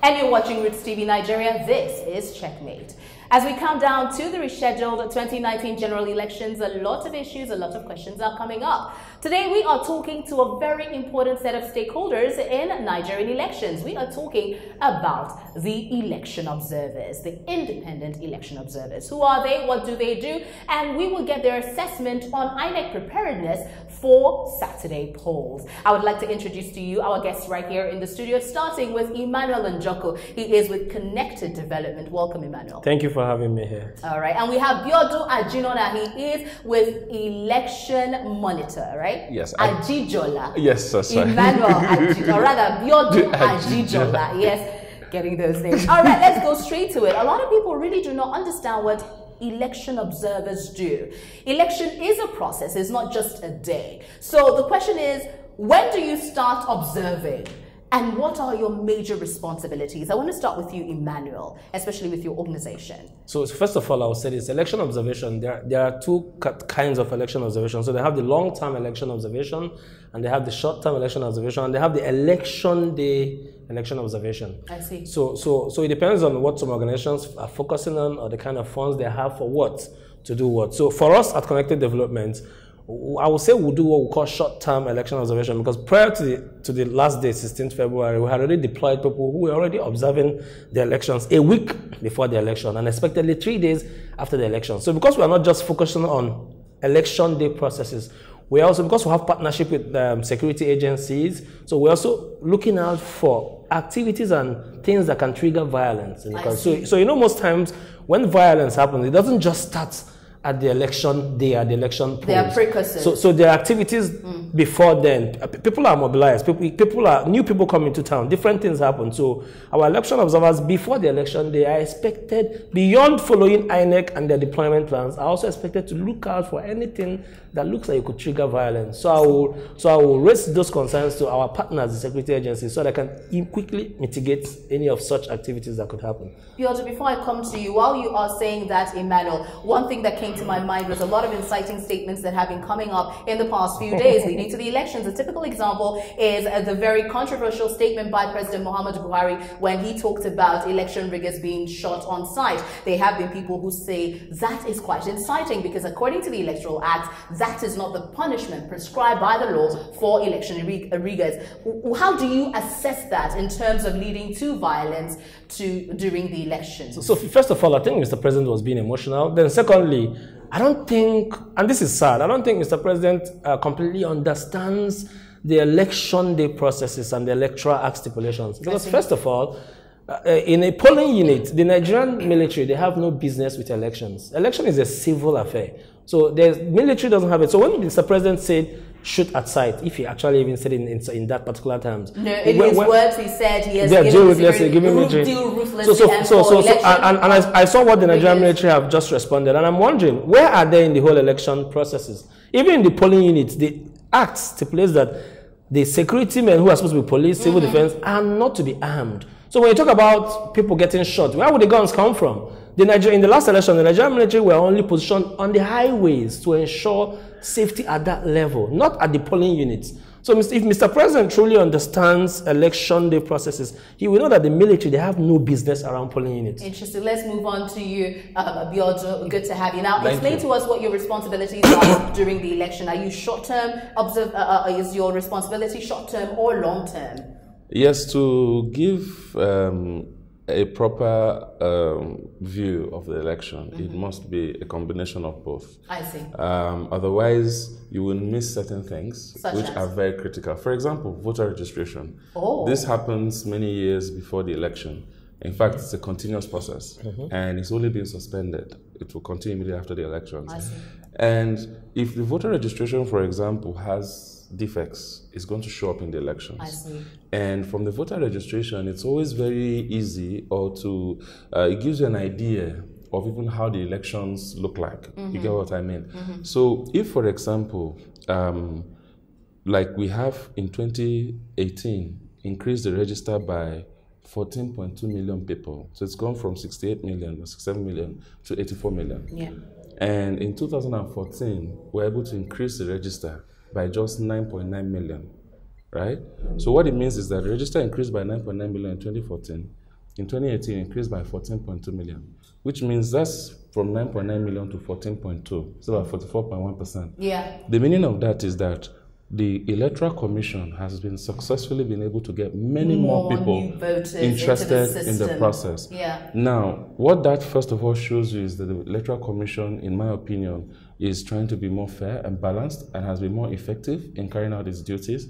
And you're watching Roots TV Nigeria. This is CheckMate. As we count down to the rescheduled 2019 general elections, a lot of issues, a lot of questions are coming up. Today, we are talking to a very important set of stakeholders in Nigerian elections. We are talking about the election observers, the independent election observers. Who are they? What do they do? And we will get their assessment on INEC preparedness for Saturday polls. I would like to introduce to you our guests right here in the studio, starting with Emmanuel Njoko. He is with Connected Development. Welcome, Emmanuel. Thank you for having me here. All right. And we have Biodu Ajinona. He is with Election Monitor, right? Yes. Ajijola. Yes, that's right. Emmanuel Ajijola. Or rather, Biodu Ajijola. Yes, getting those names. All right, let's go straight to it. A lot of people really do not understand what election observers do. Election is a process. It's not just a day. So the question is, when do you start observing? And what are your major responsibilities? I want to start with you, Emmanuel, especially with your organization. So first of all, I will say this, election observation, there are two kinds of election observation. So they have the long-term election observation, and they have the short-term election observation, and they have the election day election observation. I see. So it depends on what some organizations are focusing on or the kind of funds they have for what, to do what. So for us at Connected Development, I would say we'll do what we call short-term election observation, because prior to the last day, 16th February, we had already deployed people who were already observing the elections a week before the election and expectedly 3 days after the election. So because we are not just focusing on election day processes, we also, because we have partnership with security agencies, so we're also looking out for activities and things that can trigger violence in the country. So you know, most times when violence happens, it doesn't just start at the election day, at the election polls. They are precursors. So there are activities before then. People are mobilized. New people come into town. Different things happen. So our election observers before the election, they are expected, beyond following INEC and their deployment plans, are also expected to look out for anything that looks like it could trigger violence. So I will raise those concerns to our partners, the security agencies, so they can quickly mitigate any of such activities that could happen. Piotr, before I come to you, while you are saying that, Emmanuel, one thing that came to my mind was a lot of inciting statements that have been coming up in the past few days leading to the elections. A typical example is the very controversial statement by President Muhammadu Buhari when he talked about election riggers being shot on sight. There have been people who say that is quite inciting because according to the Electoral Act, that is not the punishment prescribed by the law for election riggers. How do you assess that in terms of leading to violence during the elections? So first of all, I think Mr. President was being emotional. Then secondly, I don't think, and this is sad, I don't think Mr. President completely understands the election day processes and the electoral act stipulations. Because first of all, in a polling unit, the Nigerian military, they have no business with elections. Election is a civil affair. So the military doesn't have it. So when Mr. President said, shoot at sight, if he actually even said it in that particular terms. No, in his words, he said he has given military. And I saw what the Nigerian military have just responded, and I'm wondering, where are they in the whole election processes? Even in the polling units, the act stipulates that the security men who are supposed to be police, civil defense, are not to be armed. So when you talk about people getting shot, where would the guns come from? In the last election, the Nigerian military were only positioned on the highways to ensure safety at that level, not at the polling units. So if Mr. President truly understands election day processes, he will know that the military, they have no business around polling units. Interesting. Let's move on to you, Biodu. Good to have you. Now, explain to us what your responsibilities are during the election. Are you short-term? Is your responsibility short-term or long-term? Yes, to give a proper view of the election, it must be a combination of both. I see. Otherwise, you will miss certain things which are very critical. For example, voter registration. This happens many years before the election. In fact, it's a continuous process, and it's only been suspended. It will continue immediately after the elections. I see. And if the voter registration, for example, has defects, it's going to show up in the elections. I see. And from the voter registration, it's always very easy, it gives you an idea of even how the elections look like. You get what I mean? So if, for example, like we have in 2018, increased the register by 14.2 million people. So it's gone from 68 million or 67 million to 84 million. Yeah. And in 2014, we're able to increase the register by just 9.9 million, right? So what it means is that the register increased by 9.9 million in 2014, in 2018 increased by 14.2 million, which means that's from 9.9 million to 14.2. It's about 44.1%. Yeah. The meaning of that is that the Electoral Commission has been successfully been able to get many more people interested in the process. Yeah. Now, what that first of all shows you is that the Electoral Commission, in my opinion, is trying to be more fair and balanced and has been more effective in carrying out its duties.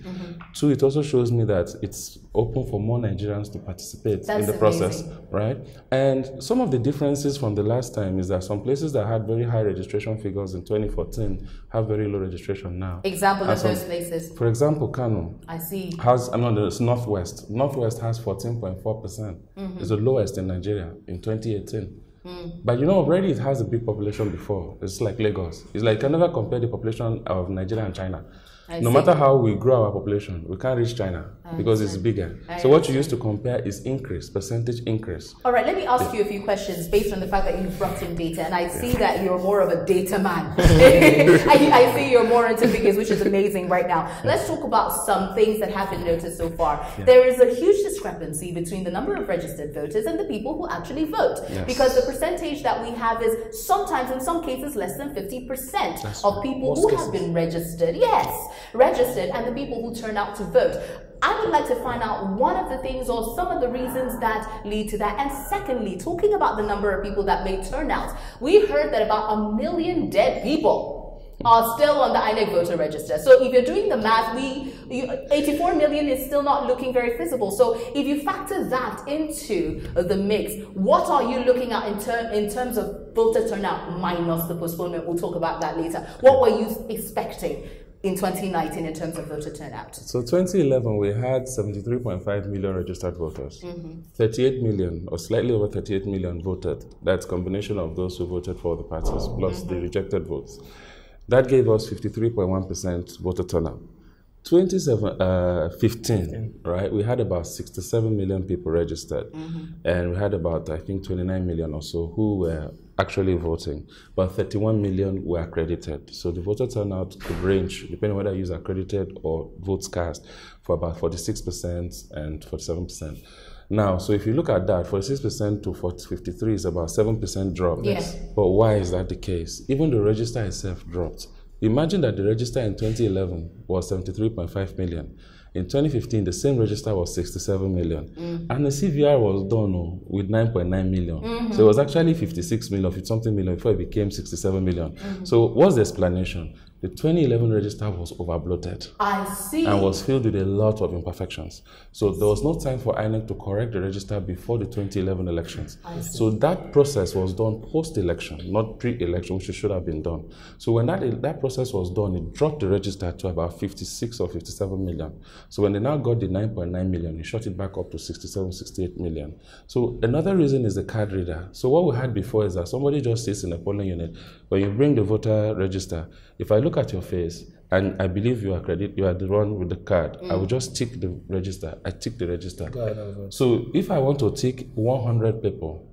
Two, it also shows me that it's open for more Nigerians to participate in the process, right? And some of the differences from the last time is that some places that had very high registration figures in 2014 have very low registration now. Example of those places. For example, Kano. I see. It's Northwest. Northwest has 14.4%. It's the lowest in Nigeria in 2018. But you know, already it has a big population before. It's like Lagos. It's like, you can never compare the population of Nigeria and China. No matter how we grow our population, we can't reach China because it's bigger. So what you used to compare is increase, percentage increase. All right, let me ask you a few questions based on the fact that you've brought in data, and I see that you're more of a data man. I see you're more into figures, which is amazing right now. Let's talk about some things that have been noticed so far. There is a huge discrepancy between the number of registered voters and the people who actually vote, because the percentage that we have is sometimes, in some cases, less than 50% of people who have been registered. Yes. Registered and the people who turn out to vote. I would like to find out one of the things or some of the reasons that lead to that. And secondly, talking about the number of people that may turn out, we heard that about 1 million dead people are still on the INEC voter register. So if you're doing the math, 84 million is still not looking very feasible. So if you factor that into the mix, what are you looking at in terms of voter turnout minus the postponement? We'll talk about that later. What were you expecting in 2019 in terms of voter turnout? So 2011, we had 73.5 million registered voters. 38 million, or slightly over 38 million voted. That's a combination of those who voted for the parties plus the rejected votes. That gave us 53.1% voter turnout. 2015, right, we had about 67 million people registered. And we had about, I think, 29 million or so who were actually voting, but 31 million were accredited. So the voter turnout could range, depending on whether you use accredited or votes cast, for about 46% and 47%. Now, so if you look at that, 46% to 53 is about 7% drop. Yes. But why is that the case? Even the register itself dropped. Imagine that the register in 2011 was 73.5 million. In 2015, the same register was 67 million. And the CVR was done with 9.9 million. So it was actually 56 million, 50 something million before it became 67 million. So what's the explanation? The 2011 register was overbloated. I see. And was filled with a lot of imperfections. So there was no time for INEC to correct the register before the 2011 elections. So that process was done post-election, not pre-election, which should have been done. So when that process was done, it dropped the register to about 56 or 57 million. So when they now got the 9.9 million, it shot it back up to 67, 68 million. So another reason is the card reader. So what we had before is that somebody just sits in a polling unit. When you bring the voter register, if I look at your face and I believe you are the one with the card, I will just tick the register. I tick the register. So if I want to tick 100 people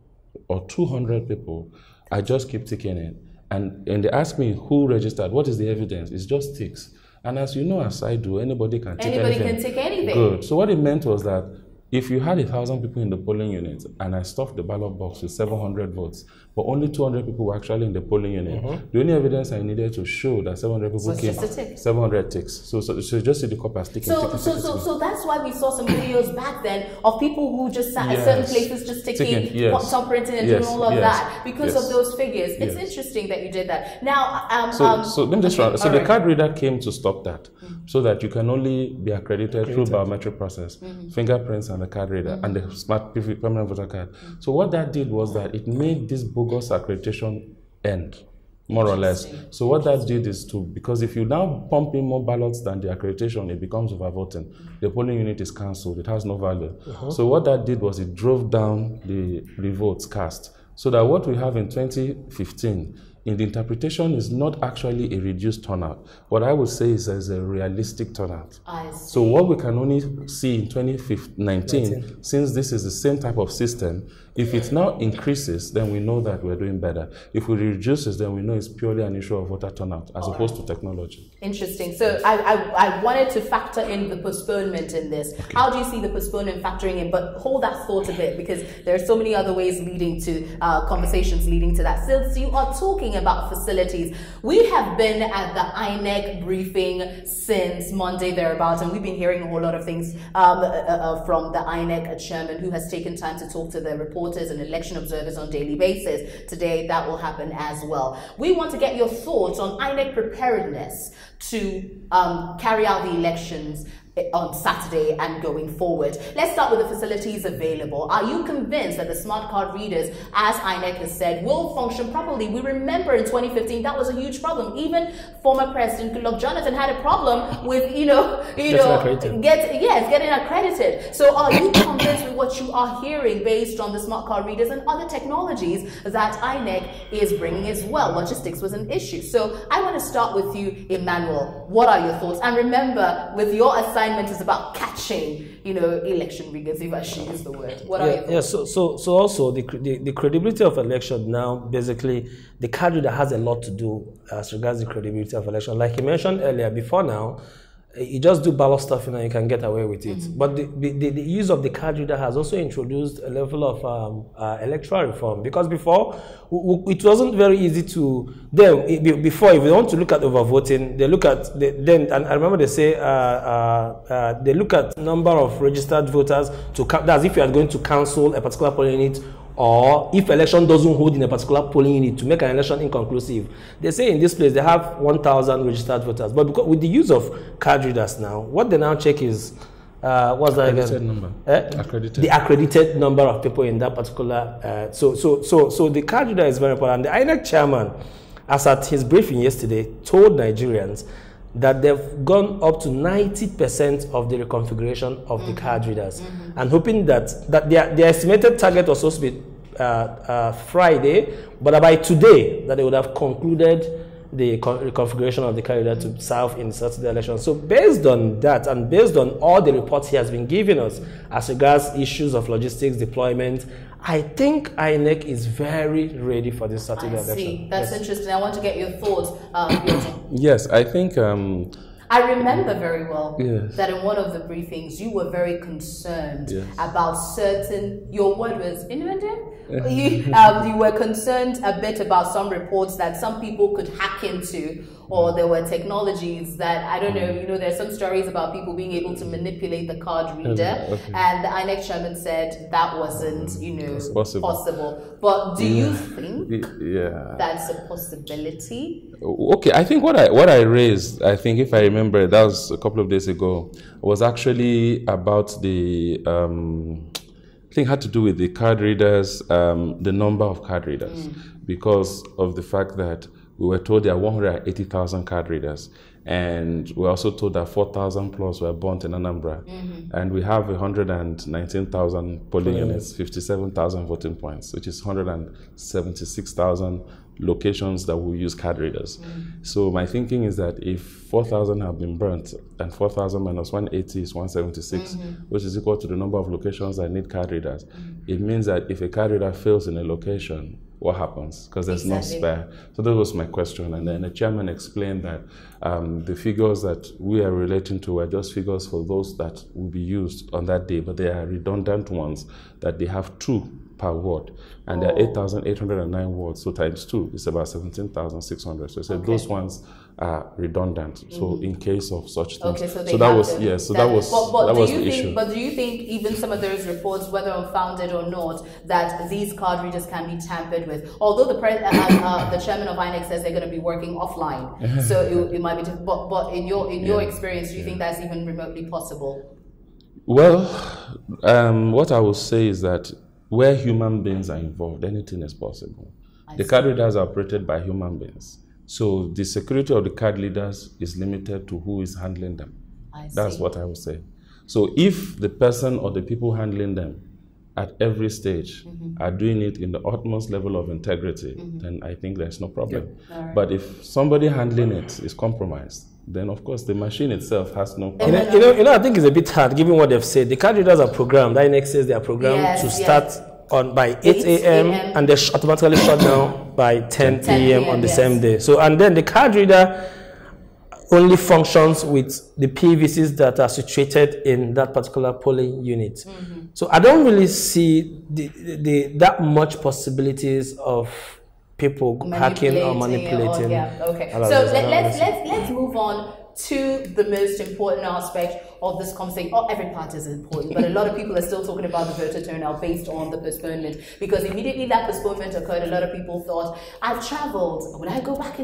or 200 people, I just keep ticking it. And they ask me who registered, what is the evidence? It's just ticks. And as you know, as I do, anybody can tick anything. Anybody can tick anything. Good. So what it meant was that if you had 1,000 people in the polling unit and I stuffed the ballot box with 700 votes, but only 200 people were actually in the polling unit, the only evidence I needed to show that 700 people came, 700 ticks. So just see the coppers ticking. So that's why we saw some videos back then of people who just sat at certain places just ticking, thumbprinting and doing all of that because of those figures. It's interesting that you did that. Now, so let me just run. So the card reader came to stop that, so that you can only be accredited through biometric process, fingerprints and the card reader and the smart permanent voter card. So what that did was that it made this bogus accreditation end, more or less. So what that did is because if you now pump in more ballots than the accreditation, it becomes overvoting. The polling unit is cancelled. It has no value. So what that did was it drove down the votes cast. So that what we have in 2015 in the interpretation is not actually a reduced turnout. What I would say is there's a realistic turnout. So what we can only see in 2019, since this is the same type of system, If it now increases, then we know that we're doing better. If it reduces, then we know it's purely an issue of voter turnout as opposed to technology. Interesting. So I wanted to factor in the postponement in this. Okay. How do you see the postponement factoring in? But hold that thought a bit, because there are so many other ways leading to conversations leading to that. Since you are talking about facilities, we have been at the INEC briefing since Monday thereabouts, and we've been hearing a whole lot of things from the INEC chairman, who has taken time to talk to the reporters and election observers on a daily basis. Today, that will happen as well. We want to get your thoughts on INEC preparedness to carry out the elections on Saturday and going forward. Let's start with the facilities available. Are you convinced that the smart card readers, as INEC has said, will function properly? We remember in 2015 that was a huge problem. Even former President Goodluck Jonathan had a problem with getting accredited. So are you convinced with what you are hearing based on the smart card readers and other technologies that INEC is bringing as well? Logistics was an issue. So I want to start with you, Emmanuel. What are your thoughts? And remember, with your assignment is about catching, election riggers, if I should use the word. What are your thoughts? Yeah, so also the credibility of election now, basically, the card reader has a lot to do as regards the credibility of election. Like you mentioned earlier, before now, you just do ballot stuffing and you can get away with it. Mm-hmm. But the use of the card reader has also introduced a level of electoral reform, because before it wasn't very easy to before, if they want to look at overvoting, they look at and I remember they say they look at number of registered voters to count. That's if you are going to cancel a particular polling unit, or if election doesn't hold in a particular polling unit to make an election inconclusive. They say in this place they have 1,000 registered voters, but because with the use of card readers now, what they now check is what's that again? Number. The accredited number of people in that particular. So the card reader is very important. The INEC chairman, as at his briefing yesterday, told Nigerians that they've gone up to 90% of the reconfiguration of the card readers, and hoping that their estimated target was supposed to be Friday, but by today that they would have concluded the reconfiguration of the card reader to serve in Saturday election. So based on that, and based on all the reports he has been giving us as regards issues of logistics, deployment, I think INEC is very ready for this Saturday election. That's interesting. I want to get your thoughts. Yes, I think... I remember very well that in one of the briefings, you were very concerned about certain... Your word was innuendo? You were concerned a bit about some reports that some people could hack into, or there were technologies that, I don't know, there's some stories about people being able to manipulate the card reader, and the INEC chairman said that wasn't, possible. But do you think that's a possibility? Okay, I think what I raised, I think if I remember, that was a couple of days ago, was actually about the... I think had to do with the card readers, the number of card readers, because of the fact that we were told there are 180,000 card readers, and we were also told that 4,000 plus were burnt in Anambra, and we have 119,000 polling units, 57,000 voting points, which is 176,000 locations that will use card readers. So my thinking is that if 4,000 have been burnt and 4,000 minus 180 is 176, which is equal to the number of locations that need card readers, it means that if a card reader fails in a location, what happens? Because there's no spare. So that was my question. And then the chairman explained that the figures that we are relating to are just figures for those that will be used on that day, but they are redundant ones, that they have 2 per ward, and there are 8,809 wards, so times 2 is about 17,600. So he said those ones are redundant. So in case of such things, that was the issue. But do you think even some of those reports, whether unfounded or not, that these card readers can be tampered with? Although the chairman of INEC says they're going to be working offline, so it might be. But in your experience, do you think that's even remotely possible? Well, what I will say is that where human beings are involved, anything is possible. The card readers are operated by human beings. So the security of the card readers is limited to who is handling them. That's what I would say. So if the person or the people handling them at every stage are doing it in the utmost level of integrity, then I think there's no problem. But if somebody handling it is compromised, then of course the machine itself has no problem. I think it's a bit hard given what they've said. The card readers are programmed. INEC says they are programmed to start by 8 a.m. and they automatically shut down by 10 p.m. on the same day. So, and then the card reader only functions with the PVCs that are situated in that particular polling unit. So I don't really see that much possibilities of people hacking or manipulating. Okay. So let's move on to the most important aspect of this conversation. Every part is important, but a lot of people are still talking about the voter turnout based on the postponement, because immediately that postponement occurred, a lot of people thought, I've traveled, will I go back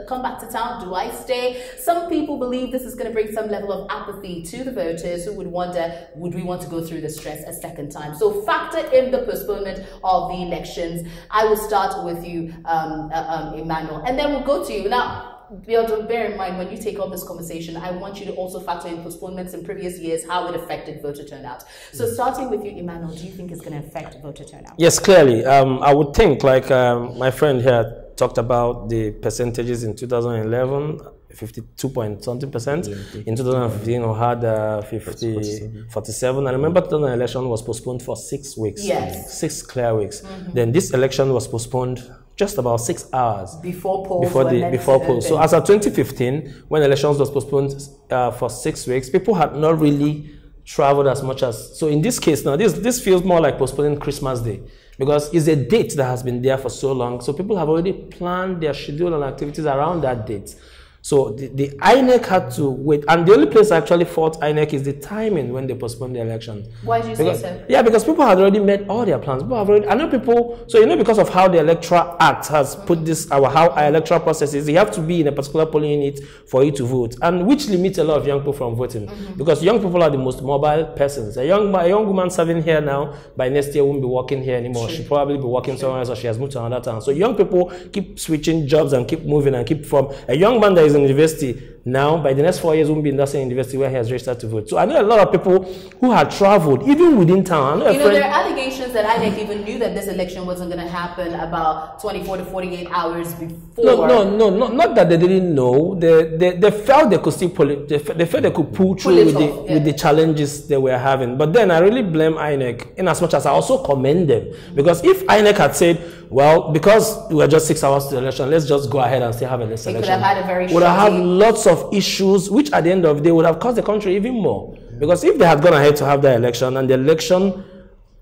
come back to town? Do I stay? Some people believe this is going to bring some level of apathy to the voters who would wonder, would we want to go through the stress a second time? So factor in the postponement of the elections. I will start with you, Emmanuel, and then we'll go to you. Now, bear in mind, when you take up this conversation, I want you to also factor in postponements in previous years, how it affected voter turnout. So starting with you, Emmanuel, do you think it's going to affect voter turnout? Yes, clearly. I would think, like my friend here talked about the percentages in 2011, 52 point something percent. In 2015, we had 47. I remember 2011 election was postponed for 6 weeks. Yes. 6 clear weeks. Then this election was postponed just about 6 hours before polls. Before polls. So as of 2015, when elections was postponed for 6 weeks, people had not really traveled as much as. So in this case now, this feels more like postponing Christmas Day, because it's a date that has been there for so long. So people have already planned their schedule and activities around that date. So the INEC had to wait, and the only place I actually fault INEC is the timing when they postponed the election. Why do you say so? Yeah, because people had already made all their plans. People have already, I know people, so because of how the Electoral Act has put this, how our electoral process is, you have to be in a particular polling unit for you to vote, and which limits a lot of young people from voting, because young people are the most mobile persons. A young woman serving here now, by next year won't be working here anymore. She'll probably be working somewhere else, or she has moved to another town. So young people keep switching jobs and keep moving and keep from a young man that is in university now, by the next 4 years, won't be in that same university where he has registered to vote. So I know a lot of people who had traveled, even within town. I know there are allegations that INEC even knew that this election wasn't going to happen about 24 to 48 hours before. No, not that they didn't know. They felt they could still they felt they could pull through with the challenges they were having. But then I really blame INEC, in as much as I also commend them, because if INEC had said, well, because we are just 6 hours to the election, let's just go ahead and still have an election. It could have had a very would have had lots of issues, which at the end of the day would have cost the country even more. Because if they had gone ahead to have the election, and the election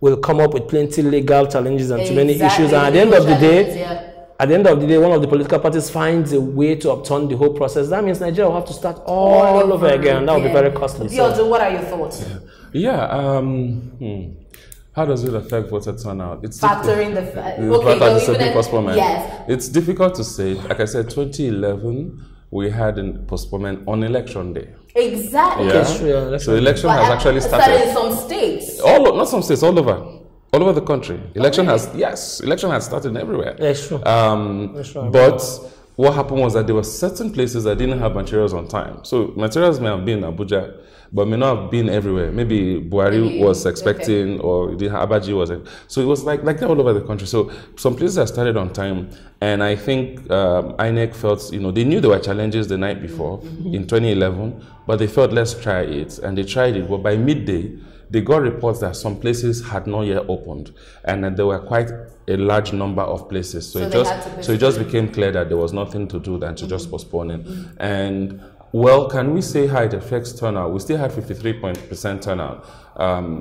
will come up with plenty legal challenges and too many issues, and at the end of the day, one of the political parties finds a way to upturn the whole process, that means Nigeria will have to start all over again. That will be very costly. Biojo, what are your thoughts? How does it affect voter turnout? It's factoring the postponement. Yes. It's difficult to say. Like I said, 2011, we had a postponement on election day. Exactly. Yeah. So election has actually started in some states. Not some states, all over the country. Election has started everywhere. That's true. But what happened was that there were certain places that didn't have materials on time. So materials may have been in Abuja, but may not have been everywhere. Maybe Buhari was expecting, or Abaji was. So it was like that all over the country. So some places have started on time, and I think INEC felt, they knew there were challenges the night before in 2011, but they felt, let's try it, and they tried it. But by midday, they got reports that some places had not yet opened, and that there were quite a large number of places. So it just became clear that there was nothing to do than to just postpone it. And well, can we say how it affects turnout? We still had 53% turnout,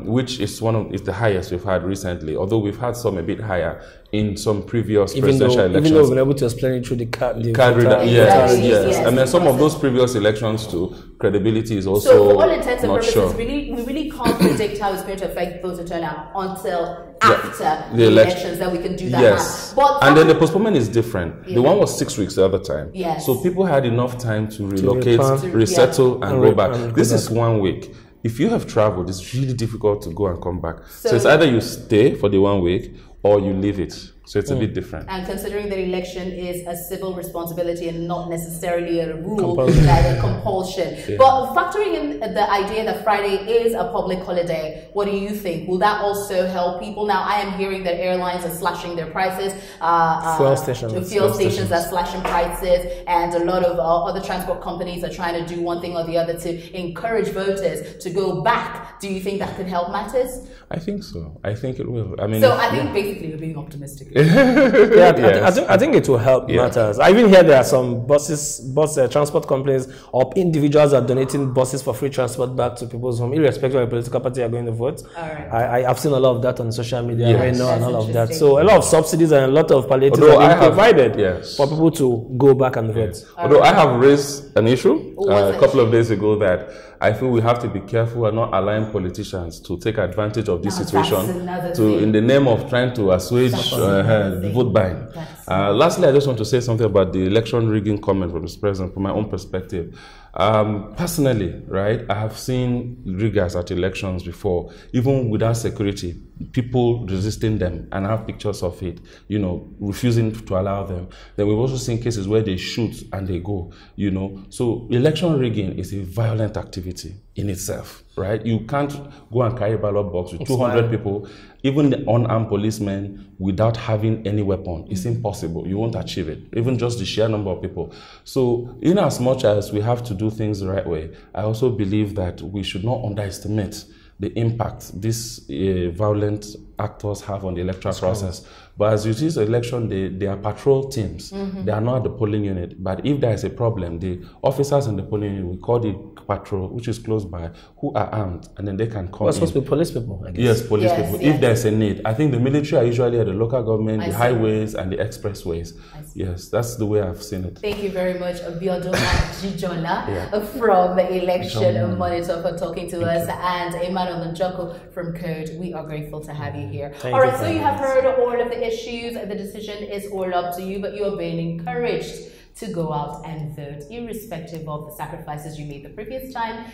which is the highest we've had recently, although we've had some a bit higher in some previous presidential elections. Even though we've been able to explain it through the card reader. Yes. And then some of those previous elections too, credibility is also so for all intents and purposes, sure. we really can't predict how it's going to affect voter turnout until after the elections that we can do that. Yes. And then the postponement is different. The one was 6 weeks the other time. Yes. So people had enough time to relocate, resettle, and go back. This is 1 week. If you have traveled, it's really difficult to go and come back. So it's either you stay for the 1 week or you leave it. So it's a bit different. And considering that election is a civil responsibility and not necessarily a rule, Compulsion. like a compulsion. Yeah. But factoring in the idea that Friday is a public holiday, what do you think? Will that also help people? Now, I am hearing that airlines are slashing their prices. Fuel stations are slashing prices, and a lot of other transport companies are trying to do one thing or the other to encourage voters to go back. Do you think that could help matters? I think so. I think it will. I mean, so I think basically you're being optimistic. I think it will help matters. I even hear there are some transport companies or individuals are donating buses for free transport back to people's home, irrespective of the political party are going to vote. All right. I've seen a lot of that on social media right now and all of that. So a lot of subsidies and a lot of palliatives are being provided for people to go back and vote. Although I have raised an issue a couple of days ago that I feel we have to be careful and not allowing politicians to take advantage of this situation in the name of trying to assuage vote buying. Lastly, I just want to say something about the election rigging comment from the president from my own perspective. Personally, right, I have seen riggers at elections before, even without security, people resisting them, and I have pictures of it, you know, refusing to allow them. Then we've also seen cases where they shoot and they go, you know. So election rigging is a violent activity in itself, right? You can't go and carry a ballot box with 200 people, even the unarmed policemen, without having any weapon. It's impossible. You won't achieve it, even just the sheer number of people. So in as much as we have to do things the right way, I also believe that we should not underestimate the impact these violent actors have on the electoral process. But as you see, the election, they are patrol teams. They are not at the polling unit. But if there is a problem, the officers in the polling unit, we call the patrol, which is close by, who are armed, and then they can come in. Supposed to be police people, I guess. Yes, police people. Yes. If there's a need. I think the military are usually at the local government, the highways, and the expressways. Yes, that's the way I've seen it. Thank you very much, Abiodun Jijola from the Election Monitor for talking to us, and Emmanuel Njoko from Code. We are grateful to have you here. All right, so you have heard all of the issues. The decision is all up to you, but you're being encouraged to go out and vote, irrespective of the sacrifices you made the previous time.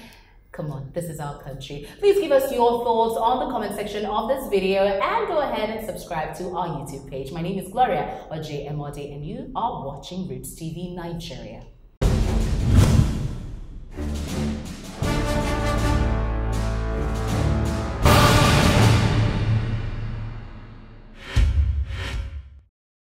Come on, this is our country. Please give us your thoughts on the comment section of this video, and go ahead and subscribe to our YouTube page. My name is Gloria, or JMRD, and you are watching Roots TV Nigeria.